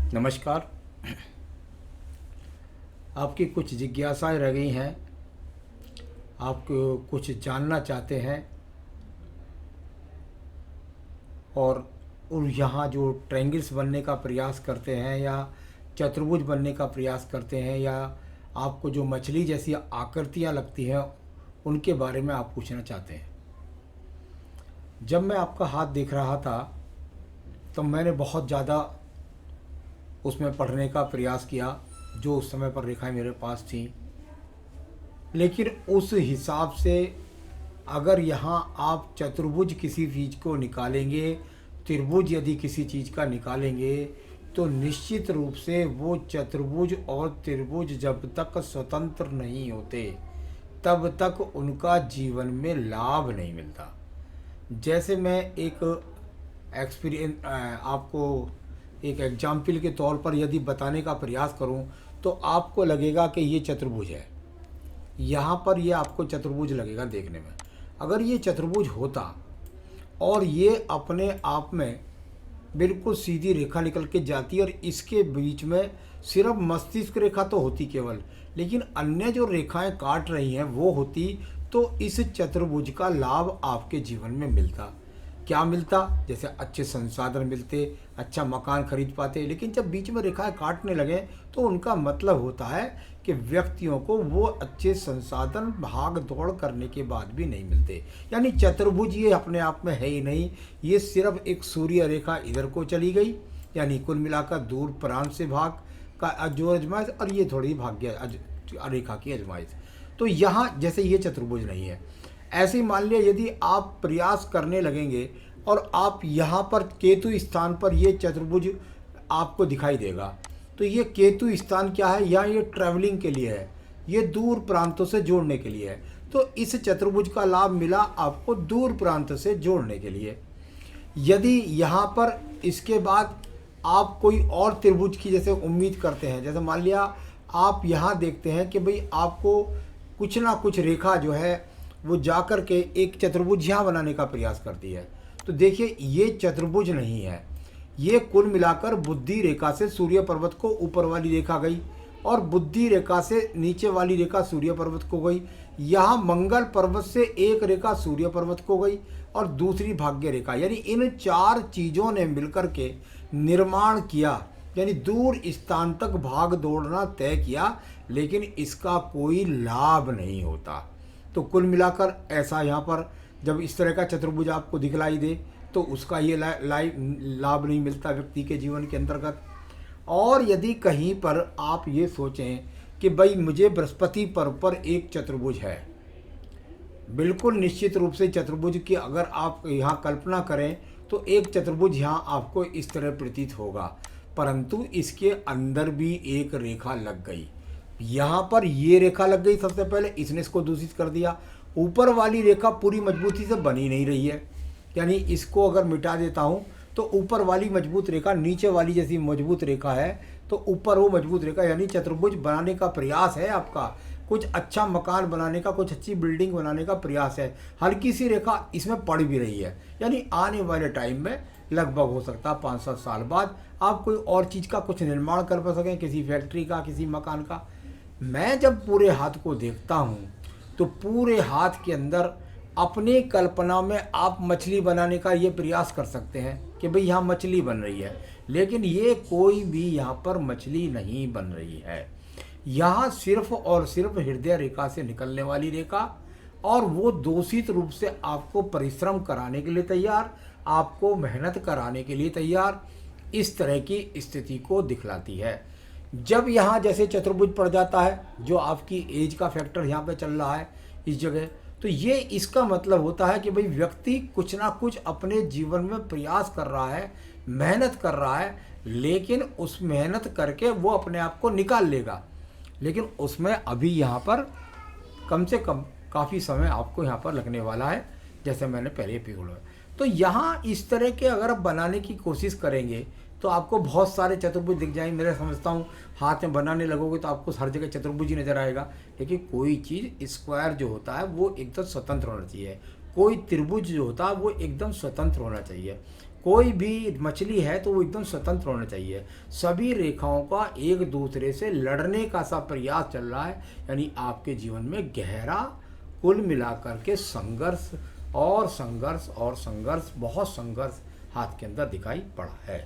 नमस्कार। आपकी कुछ जिज्ञासाएं रह गई हैं, आपको कुछ जानना चाहते हैं। और यहाँ जो ट्रायंगल्स बनने का प्रयास करते हैं या चतुर्भुज बनने का प्रयास करते हैं, या आपको जो मछली जैसी आकृतियाँ लगती हैं उनके बारे में आप पूछना चाहते हैं। जब मैं आपका हाथ देख रहा था तो मैंने बहुत ज़्यादा उसमें पढ़ने का प्रयास किया, जो उस समय पर रेखाएं मेरे पास थीं। लेकिन उस हिसाब से अगर यहाँ आप चतुर्भुज किसी चीज़ को निकालेंगे, त्रिभुज यदि किसी चीज़ का निकालेंगे, तो निश्चित रूप से वो चतुर्भुज और त्रिभुज जब तक स्वतंत्र नहीं होते तब तक उनका जीवन में लाभ नहीं मिलता। जैसे मैं एक एक्सपीरियंस आपको एक एग्जाम्पल के तौर पर यदि बताने का प्रयास करूं, तो आपको लगेगा कि ये चतुर्भुज है। यहाँ पर ये आपको चतुर्भुज लगेगा देखने में। अगर ये चतुर्भुज होता और ये अपने आप में बिल्कुल सीधी रेखा निकल के जाती और इसके बीच में सिर्फ मस्तिष्क रेखा तो होती केवल, लेकिन अन्य जो रेखाएं काट रही हैं वो होती, तो इस चतुर्भुज का लाभ आपके जीवन में मिलता। क्या मिलता? जैसे अच्छे संसाधन मिलते, अच्छा मकान खरीद पाते। लेकिन जब बीच में रेखाएं काटने लगे तो उनका मतलब होता है कि व्यक्तियों को वो अच्छे संसाधन भाग दौड़ करने के बाद भी नहीं मिलते। यानी चतुर्भुज ये अपने आप में है ही नहीं, ये सिर्फ एक सूर्य रेखा इधर को चली गई, यानी कुल मिलाकर दूर प्रांत से भाग का जो अजमाइश, और ये थोड़ी भाग्य रेखा की अजमाइश। तो यहाँ जैसे ये चतुर्भुज नहीं है, ऐसे ही मान लिया यदि आप प्रयास करने लगेंगे और आप यहाँ पर केतु स्थान पर ये चतुर्भुज आपको दिखाई देगा, तो ये केतु स्थान क्या है? यहाँ ये ट्रैवलिंग के लिए है, ये दूर प्रांतों से जोड़ने के लिए है। तो इस चतुर्भुज का लाभ मिला आपको दूर प्रांत से जोड़ने के लिए। यदि यहाँ पर इसके बाद आप कोई और त्रिभुज की जैसे उम्मीद करते हैं, जैसे मान लिया आप यहाँ देखते हैं कि भाई आपको कुछ ना कुछ रेखा जो है वो जा कर के एक चतुर्भुज यहाँ बनाने का प्रयास करती है, तो देखिए ये चतुर्भुज नहीं है। ये कुल मिलाकर बुद्धि रेखा से सूर्य पर्वत को ऊपर वाली रेखा गई, और बुद्धि रेखा से नीचे वाली रेखा सूर्य पर्वत को गई। यहाँ मंगल पर्वत से एक रेखा सूर्य पर्वत को गई और दूसरी भाग्य रेखा, यानी इन चार चीज़ों ने मिलकर के निर्माण किया, यानी दूर स्थान तक भाग दौड़ना तय किया, लेकिन इसका कोई लाभ नहीं होता। तो कुल मिलाकर ऐसा यहाँ पर जब इस तरह का चतुर्भुज आपको दिखलाई दे तो उसका ये लाभ नहीं मिलता व्यक्ति के जीवन के अंतर्गत। और यदि कहीं पर आप ये सोचें कि भाई मुझे बृहस्पति पर्व पर एक चतुर्भुज है, बिल्कुल निश्चित रूप से चतुर्भुज की अगर आप यहाँ कल्पना करें तो एक चतुर्भुज यहाँ आपको इस तरह प्रतीत होगा, परंतु इसके अंदर भी एक रेखा लग गई। यहाँ पर ये रेखा लग गई सबसे पहले, इसने इसको दूषित कर दिया। ऊपर वाली रेखा पूरी मजबूती से बनी नहीं रही है, यानी इसको अगर मिटा देता हूँ तो ऊपर वाली मजबूत रेखा नीचे वाली जैसी मजबूत रेखा है, तो ऊपर वो मजबूत रेखा, यानी चतुर्भुज बनाने का प्रयास है आपका, कुछ अच्छा मकान बनाने का, कुछ अच्छी बिल्डिंग बनाने का प्रयास है, हल्की सी रेखा इसमें पड़ भी रही है। यानी आने वाले टाइम में लगभग हो सकता है 5-7 साल बाद आप कोई और चीज़ का कुछ निर्माण कर सकें, किसी फैक्ट्री का, किसी मकान का। मैं जब पूरे हाथ को देखता हूँ तो पूरे हाथ के अंदर अपनी कल्पना में आप मछली बनाने का ये प्रयास कर सकते हैं कि भाई यहाँ मछली बन रही है, लेकिन ये कोई भी यहाँ पर मछली नहीं बन रही है। यहाँ सिर्फ और सिर्फ हृदय रेखा से निकलने वाली रेखा, और वो दूषित रूप से आपको परिश्रम कराने के लिए तैयार, आपको मेहनत कराने के लिए तैयार, इस तरह की स्थिति को दिखलाती है। जब यहाँ जैसे चतुर्भुज पड़ जाता है, जो आपकी एज का फैक्टर यहाँ पे चल रहा है इस जगह, तो ये इसका मतलब होता है कि भाई व्यक्ति कुछ ना कुछ अपने जीवन में प्रयास कर रहा है, मेहनत कर रहा है, लेकिन उस मेहनत करके वो अपने आप को निकाल लेगा, लेकिन उसमें अभी यहाँ पर कम से कम काफ़ी समय आपको यहाँ पर लगने वाला है, जैसे मैंने पहले भी बोला। तो यहाँ इस तरह के अगर आप बनाने की कोशिश करेंगे तो आपको बहुत सारे चतुर्भुज दिख जाएंगे। मैं समझता हूँ हाथ में बनाने लगोगे तो आपको हर जगह चतुर्भुज ही नजर आएगा, लेकिन कोई चीज़ स्क्वायर जो होता है वो एकदम स्वतंत्र होना चाहिए, कोई त्रिभुज जो होता है वो एकदम स्वतंत्र होना चाहिए, कोई भी मछली है तो वो एकदम स्वतंत्र होना चाहिए। सभी रेखाओं का एक दूसरे से लड़ने का सा प्रयास चल रहा है, यानी आपके जीवन में गहरा, कुल मिलाकर के संघर्ष और संघर्ष और संघर्ष, बहुत संघर्ष हाथ के अंदर दिखाई पड़ा है।